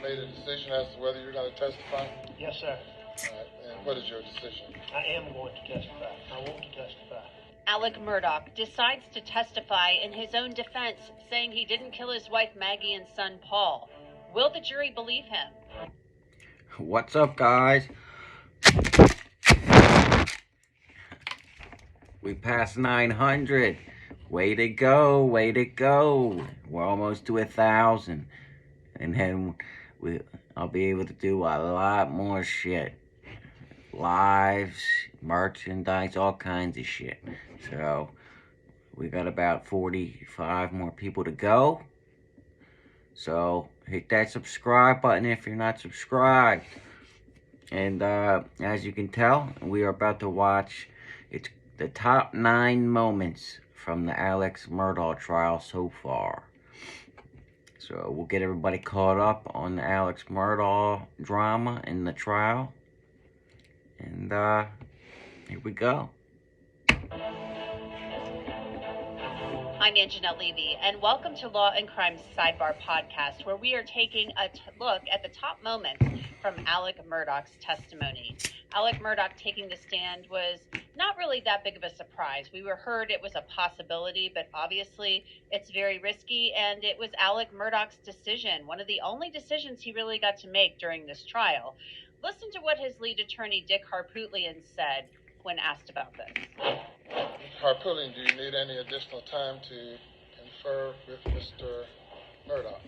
made a decision as to whether you're going to testify? Yes, sir. All right. And what is your decision? I am going to testify. I want to testify. Alec Murdaugh decides to testify in his own defense, saying he didn't kill his wife Maggie and son Paul. Will the jury believe him? What's up, guys? We passed 900. Way to go, way to go. We're almost to 1,000. And then I'll be able to do a lot more shit. Lives, merchandise, all kinds of shit. So, we got about 45 more people to go. So, hit that subscribe button if you're not subscribed. And as you can tell, we are about to watch the top 9 moments from the Alex Murdaugh trial so far. So we'll get everybody caught up on the Alex Murdaugh drama in the trial. And here we go. I'm Anjanette Levy, and welcome to Law and Crime's Sidebar Podcast, where we are taking a look at the top moments from Alec Murdaugh's testimony. Alec Murdaugh taking the stand was not really that big of a surprise. We were heard it was a possibility, but obviously it's very risky, and it was Alec Murdaugh's decision, one of the only decisions he really got to make during this trial. Listen to what his lead attorney, Dick Harpootlian, said when asked about this. Harpootlian, do you need any additional time to confer with Mr. Murdaugh?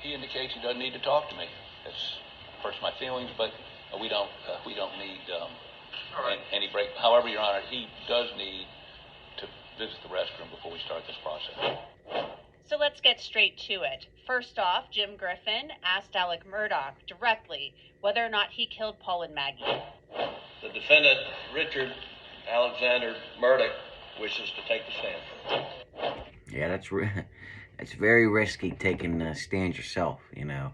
He indicates he doesn't need to talk to me. It hurts my feelings, but we don't need any break. However, Your Honor, he does need to visit the restroom before we start this process. So let's get straight to it. First off, Jim Griffin asked Alec Murdaugh directly whether or not he killed Paul and Maggie. The defendant, Richard Alexander Murdaugh, wishes to take the stand. Yeah, it's very risky taking a stand yourself, you know.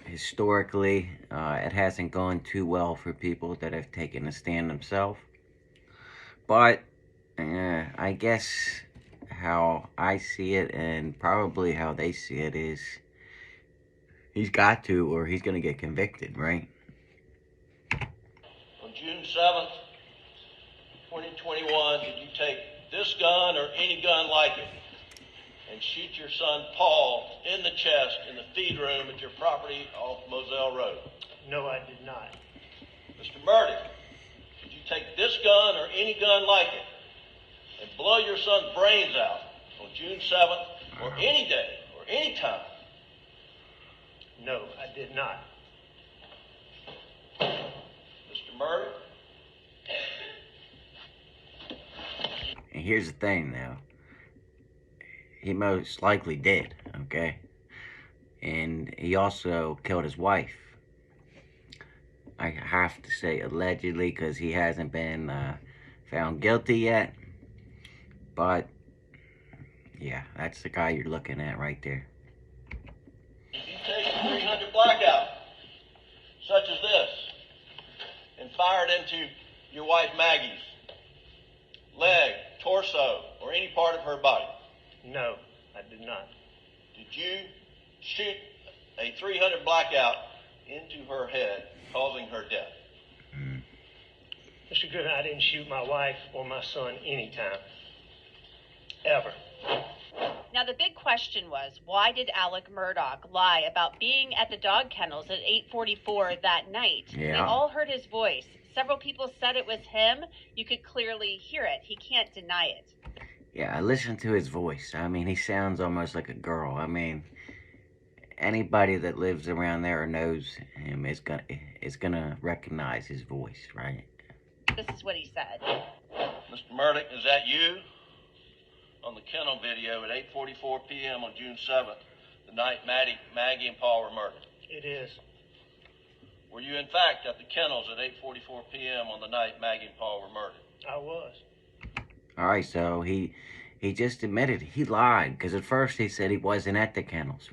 Historically, it hasn't gone too well for people that have taken a stand themselves. But I guess how I see it, and probably how they see it, is he's got to, or he's going to get convicted, right? On June 7th, 2021, did you take this gun or any gun like it and shoot your son Paul in the chest in the feed room at your property off Moselle Road? No, I did not. Mr. Murdaugh, did you take this gun or any gun like it and blow your son's brains out on June 7th or any day or any time? No, I did not. Mr. Murdaugh? And here's the thing now. He most likely did, okay? And he also killed his wife. I have to say allegedly, because he hasn't been found guilty yet. But, yeah, that's the guy you're looking at right there. If you take a 300 blackout, such as this, and fire it into your wife Maggie's leg, torso, or any part of her body? No, I did not. Did you shoot a 300 blackout into her head, causing her death? Mr. Griffin, I didn't shoot my wife or my son anytime. Ever. Now, the big question was, why did Alec Murdaugh lie about being at the dog kennels at 8:44 that night? Yeah. They all heard his voice. Several people said it was him. You could clearly hear it. He can't deny it. Yeah, I listened to his voice. I mean, he sounds almost like a girl. I mean, anybody that lives around there or knows him is gonna recognize his voice, right? This is what he said. Mr. Murdaugh, is that you? On the kennel video at 8:44 p.m. on June 7th, the night Maggie and Paul were murdered. It is. Were you in fact at the kennels at 8:44 p.m. on the night Maggie and Paul were murdered? I was. All right, so he just admitted he lied, because at first he said he wasn't at the kennels.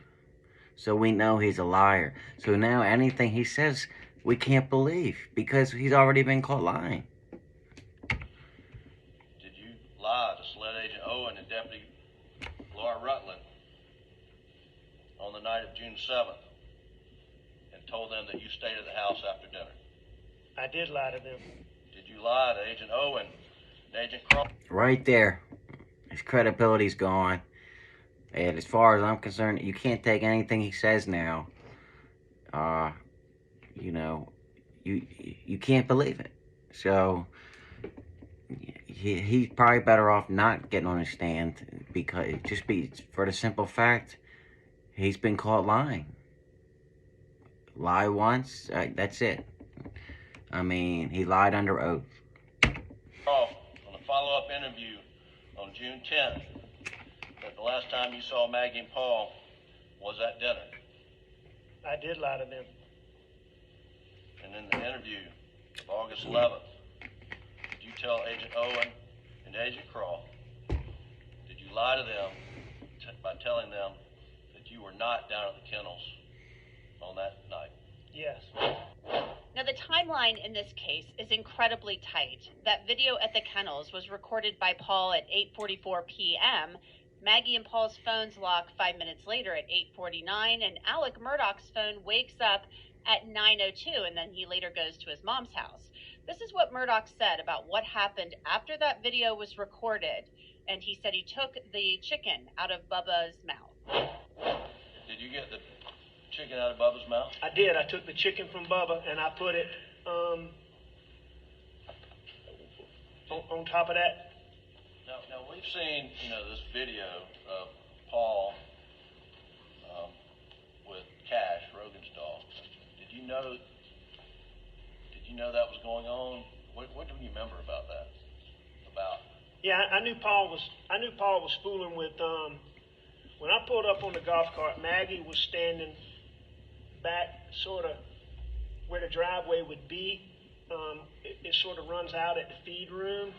So we know he's a liar. So now anything he says, we can't believe, because he's already been caught lying. lied to Sled Agent Owen and Deputy Laura Rutland on the night of June 7th and told them that you stayed at the house after dinner? I did lie to them. Did you lie to Agent Owen and Agent Craw? Right there. His credibility's gone. And as far as I'm concerned, you can't take anything he says now. You know, you can't believe it. So he's probably better off not getting on the stand, because for the simple fact he's been caught lying. Lie once, that's it. I mean, he lied under oath. On a follow-up interview on June 10th, that the last time you saw Maggie and Paul was at dinner. I did lie to them. And in the interview of August 11th, did you tell Agent Owen and Agent Craw, did you lie to them by telling them that you were not down at the kennels on that night? Yes. Now, the timeline in this case is incredibly tight. That video at the kennels was recorded by Paul at 8:44 p.m. Maggie and Paul's phones lock 5 minutes later at 8:49, and Alec Murdaugh's phone wakes up at 9:02, and then he later goes to his mom's house. This is what Murdaugh said about what happened after that video was recorded, and he said he took the chicken out of Bubba's mouth. Did you get the chicken out of Bubba's mouth? I did. I took the chicken from Bubba and I put it on top of that. Now we've seen, this video of Paul with Cash, Rogan's dog. Did you know that was going on? What do you remember about that? Yeah, I knew Paul was fooling with. When I pulled up on the golf cart, Maggie was standing back, sort of where the driveway would be. It sort of runs out at the feed room.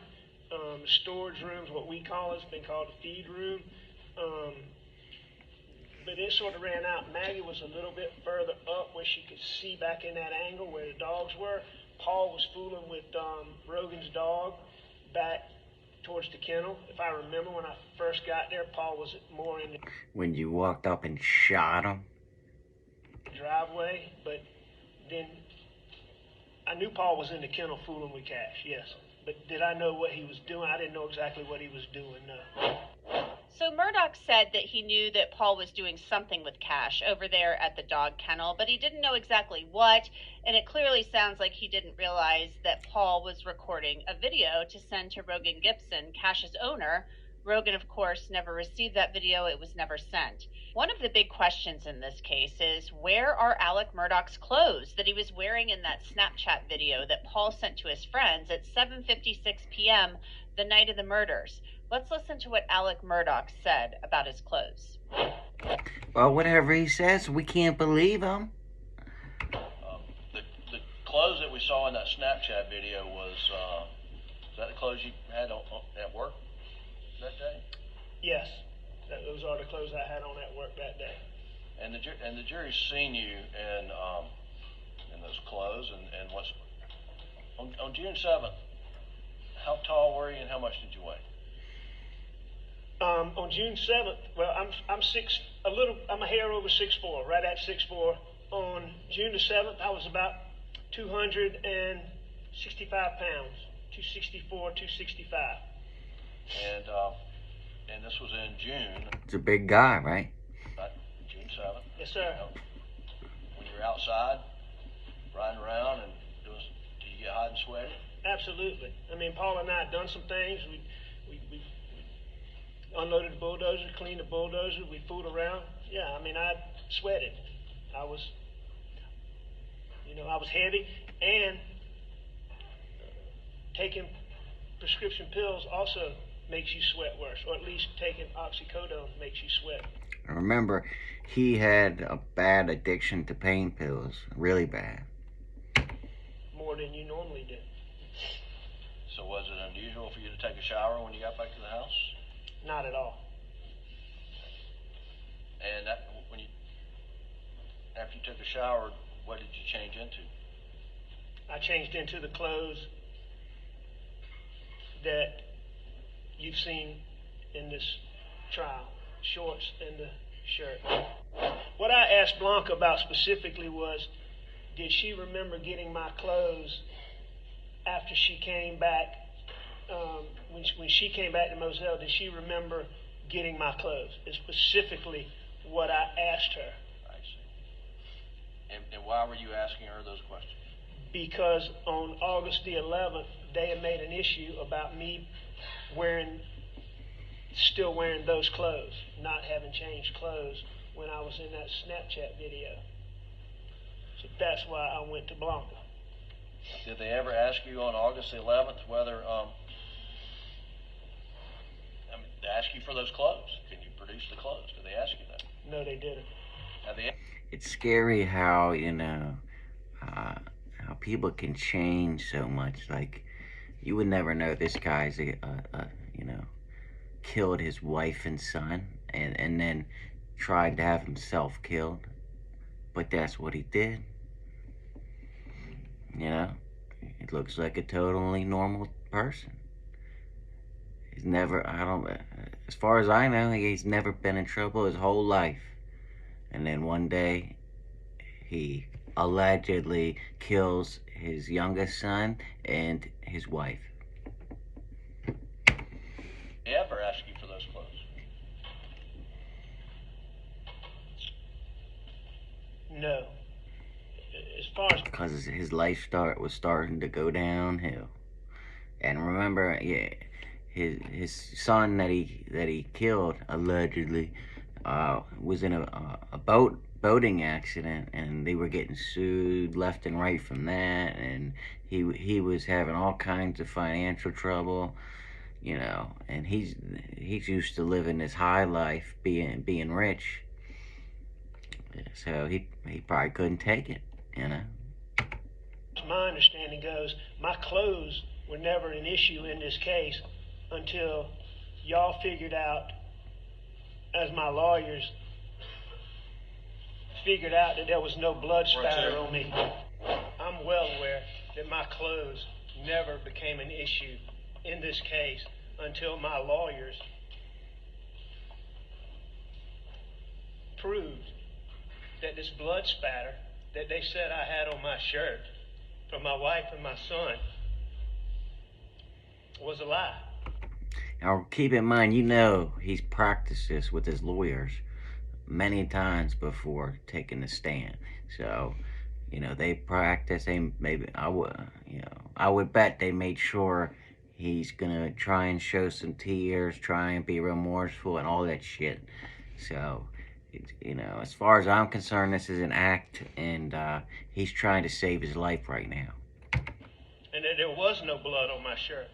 Storage room's what we call it. It's been called the feed room. But it sort of ran out. Maggie was a little bit further up where she could see back in that angle where the dogs were. Paul was fooling with Rogan's dog back towards the kennel. If I remember, when I first got there, Paul was more in the When you walked up and shot him? driveway, but then I knew Paul was in the kennel fooling with Cash, yes. But did I know what he was doing? I didn't know exactly what he was doing, no. So Murdaugh said that he knew that Paul was doing something with Cash over there at the dog kennel, but he didn't know exactly what, and it clearly sounds like he didn't realize that Paul was recording a video to send to Rogan Gibson, Cash's owner. Rogan, of course, never received that video. It was never sent. One of the big questions in this case is, where are Alec Murdaugh's clothes that he was wearing in that Snapchat video that Paul sent to his friends at 7:56 p.m. the night of the murders? Let's listen to what Alec Murdaugh said about his clothes. Well, whatever he says, we can't believe him. The clothes that we saw in that Snapchat video was that the clothes you had at work that day? Yes, those are the clothes I had on at work that day. And the jury's seen you in those clothes, and what's on June 7th. How tall were you, and how much did you weigh? On June 7th, well, I'm a hair over 6'4", right at 6'4". On June the 7th, I was about 265 pounds, 264, 265. And this was in June. It's a big guy, right? June 7th. Yes, sir. When you were outside, riding around, and did you get hot and sweaty? Absolutely. I mean, Paul and I had done some things. We unloaded the bulldozer, cleaned the bulldozer, we fooled around. Yeah, I mean, I sweated. I was heavy, and taking prescription pills also makes you sweat worse, or at least taking oxycodone makes you sweat. Remember, he had a bad addiction to pain pills, really bad. More than you normally do. So was it unusual for you to take a shower when you got back to the house? Not at all. And after you took a shower, what did you change into? I changed into the clothes that you've seen in this trial, shorts and the shirt. What I asked Blanca about specifically was, did she remember getting my clothes after she came back? When she came back to Moselle, did she remember getting my clothes? Is specifically what I asked her. I see. And why were you asking her those questions? Because on August the 11th, they had made an issue about me still wearing those clothes, not having changed clothes when I was in that Snapchat video. So that's why I went to Blanca. Did they ever ask you on August the 11th whether, they ask you for those clothes? Can you produce the clothes? Did they ask you that? No, they didn't. Have they? It's scary how, how people can change so much. Like, you would never know this guy's, killed his wife and son and then tried to have himself killed. But that's what he did. It looks like a totally normal person. He's never, as far as I know, he's never been in trouble his whole life. And then one day, he allegedly kills his youngest son and his wife. They ever ask you for those clothes? No. As far as Because his life was starting to go downhill. And remember, his son that he killed allegedly was in a boating accident, and they were getting sued left and right from that, and he was having all kinds of financial trouble, and he's used to living this high life, being rich, so he probably couldn't take it. my understanding goes, my clothes were never an issue in this case until y'all figured out, as my lawyers figured out, that there was no blood spatter on me. I'm well aware that my clothes never became an issue in this case until my lawyers proved that this blood spatter that they said I had on my shirt from my wife and my son was a lie. Now keep in mind, he's practiced this with his lawyers many times before taking the stand. So, they practice. I would bet they made sure he's gonna try and show some tears, try and be remorseful, and all that shit. So, as far as I'm concerned, this is an act, and he's trying to save his life right now. And that there was no blood on my shirt.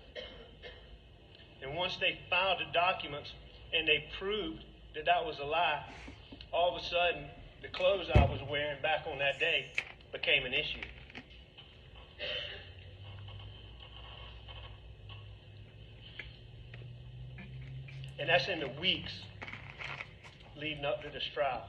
And once they filed the documents and they proved that that was a lie, all of a sudden, the clothes I was wearing back on that day became an issue. And that's in the weeks leading up to this trial.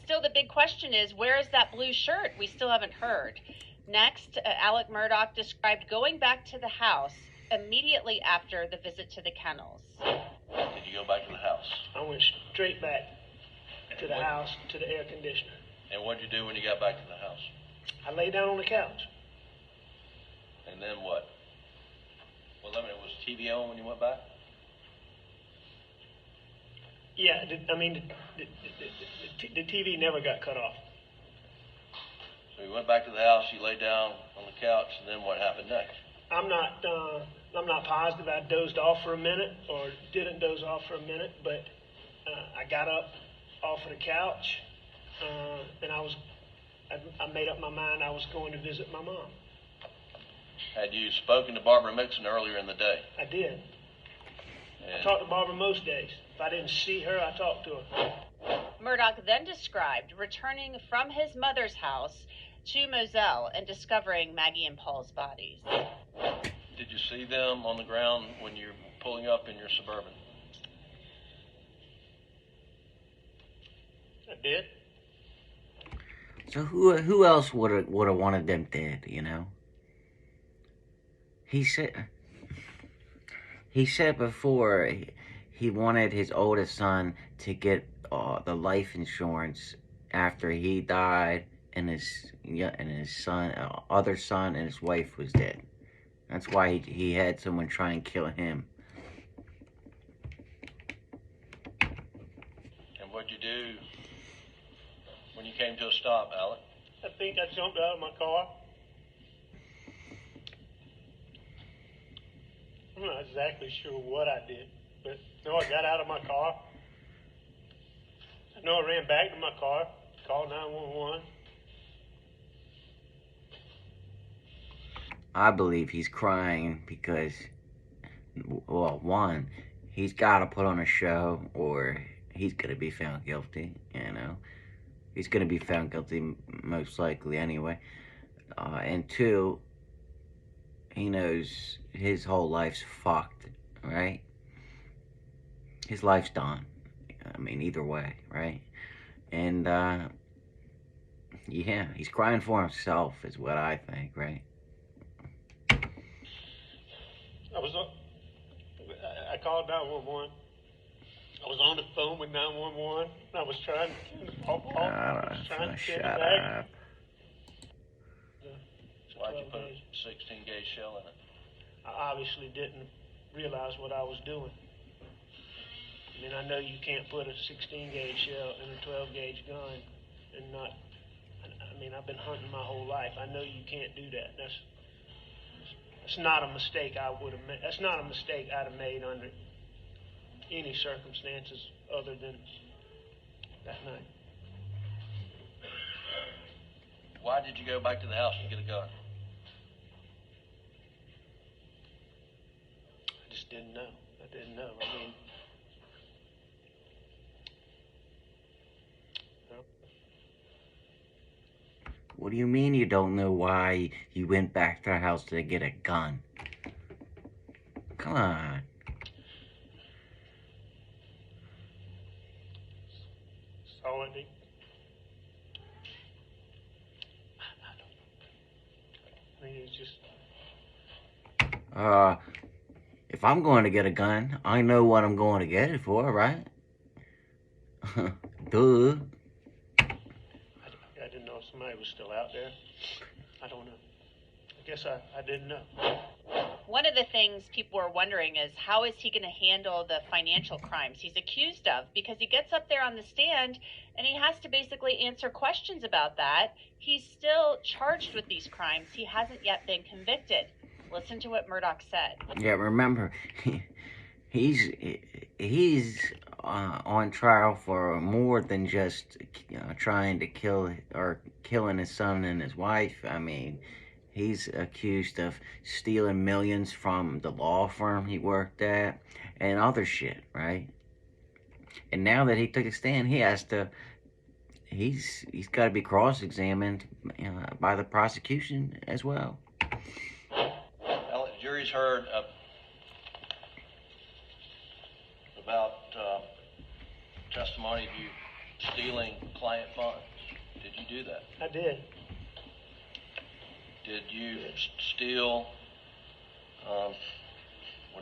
Still, the big question is, where is that blue shirt? We still haven't heard. Next, Alec Murdaugh described going back to the house immediately after the visit to the kennels. Did you go back to the house? I went straight back to the house, to the air conditioner. And what did you do when you got back to the house? I lay down on the couch. And then what? Well, was TV on when you went back? Yeah, the TV never got cut off. So you went back to the house, you laid down on the couch, and then what happened next? I'm not positive I dozed off for a minute or didn't doze off for a minute, but I got up off of the couch, and I made up my mind I was going to visit my mom. Had you spoken to Barbara Mixon earlier in the day? I did. And I talked to Barbara most days. If I didn't see her, I talked to her. Murdaugh then described returning from his mother's house to Moselle and discovering Maggie and Paul's bodies. did you see them on the ground when you're pulling up in your Suburban? I did. So who else would have wanted them dead? He said he said before he wanted his oldest son to get the life insurance after he died, and his son, other son, and his wife was dead. That's why he had someone try and kill him. And what'd you do when you came to a stop, Alec? I think I jumped out of my car. I'm not exactly sure what I did, but no, I got out of my car. I know I ran back to my car, called 911. I believe he's crying because, well, one, he's got to put on a show or he's going to be found guilty, you know. He's going to be found guilty most likely anyway. And two, he knows his whole life's fucked, right? His life's done. I mean, either way, right? And, yeah, he's crying for himself is what I think, right? I called 911. I was on the phone with 911. I was trying to Shut up. Why'd you put a 16 gauge shell in it? I obviously didn't realize what I was doing. I mean, I know you can't put a 16 gauge shell in a 12 gauge gun and not. I mean, I've been hunting my whole life. I know you can't do that. That's not a mistake I would have made. That's not a mistake I'd have made under any circumstances other than that night. Why did you go back to the house and get a gun? I just didn't know. I didn't know. I mean, What do you mean you don't know why you went back to the house to get a gun? Come on. saw it. I mean, it's just. If I'm going to get a gun, I know what I'm going to get it for, right? Duh. I didn't know if somebody was still out there. I don't know. I guess I didn't know. One of the things people are wondering is how is he going to handle the financial crimes he's accused of? Because he gets up there on the stand and he has to basically answer questions about that. He's still charged with these crimes. He hasn't yet been convicted. Listen to what Murdaugh said. Yeah, remember, he's on trial for more than just trying to killing his son and his wife. I mean, he's accused of stealing millions from the law firm he worked at and other shit, right? And now that he took a stand, he's got to be cross-examined by the prosecution as well. Well, the jury's heard about testimony of you stealing client funds. Did you do that? I did. Did you steal or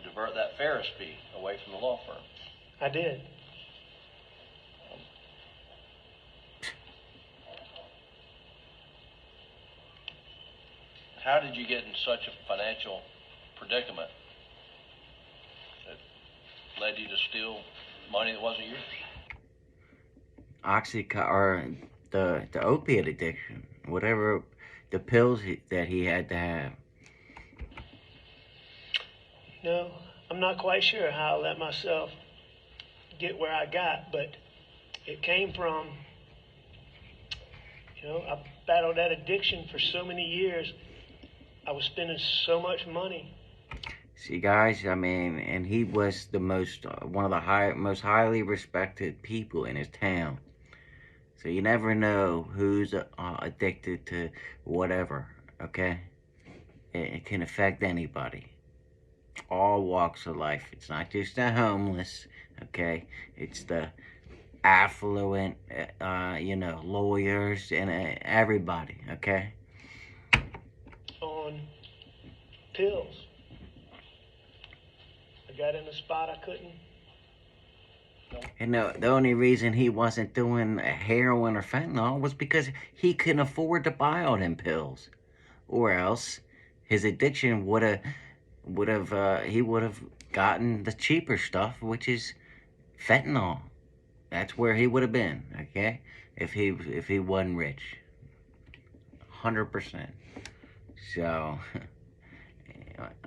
divert that Ferris fee away from the law firm? I did. How did you get in such a financial predicament that led you to steal money that wasn't yours? Or the opiate addiction, whatever the pills that he had to have. No, I'm not quite sure how I let myself get where I got, but it came from, I battled that addiction for so many years. I was spending so much money. See, guys, I mean, and he was one of the most highly respected people in his town. So you never know who's addicted to whatever, okay? It can affect anybody. All walks of life. It's not just the homeless, okay? It's the affluent, lawyers and everybody, okay? On pills. I got in a spot I couldn't. And the only reason he wasn't doing heroin or fentanyl was because he couldn't afford to buy all them pills, or else his addiction would have gotten the cheaper stuff, which is fentanyl. That's where he would have been, okay, if he wasn't rich. 100%. So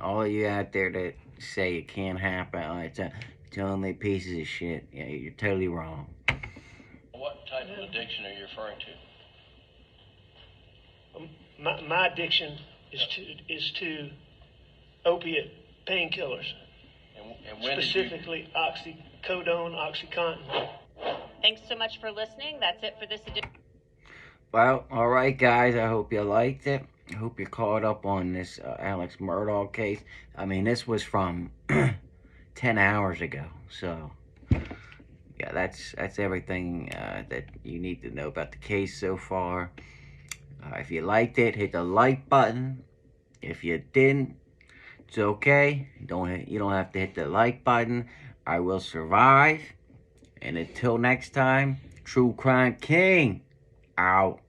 all of you out there that say it can't happen, it's only pieces of shit. Yeah, you're totally wrong. What type of addiction are you referring to? My addiction is to opiate painkillers, And when specifically oxycodone, OxyContin. Thanks so much for listening. That's it for this edition. Well, all right, guys. I hope you liked it. I hope you caught up on this Alex Murdaugh case. I mean, this was from 10 hours ago. So, yeah, that's everything that you need to know about the case so far. If you liked it, hit the like button. If you didn't, it's okay. You don't have to hit the like button. I will survive. And until next time, True Crime King out.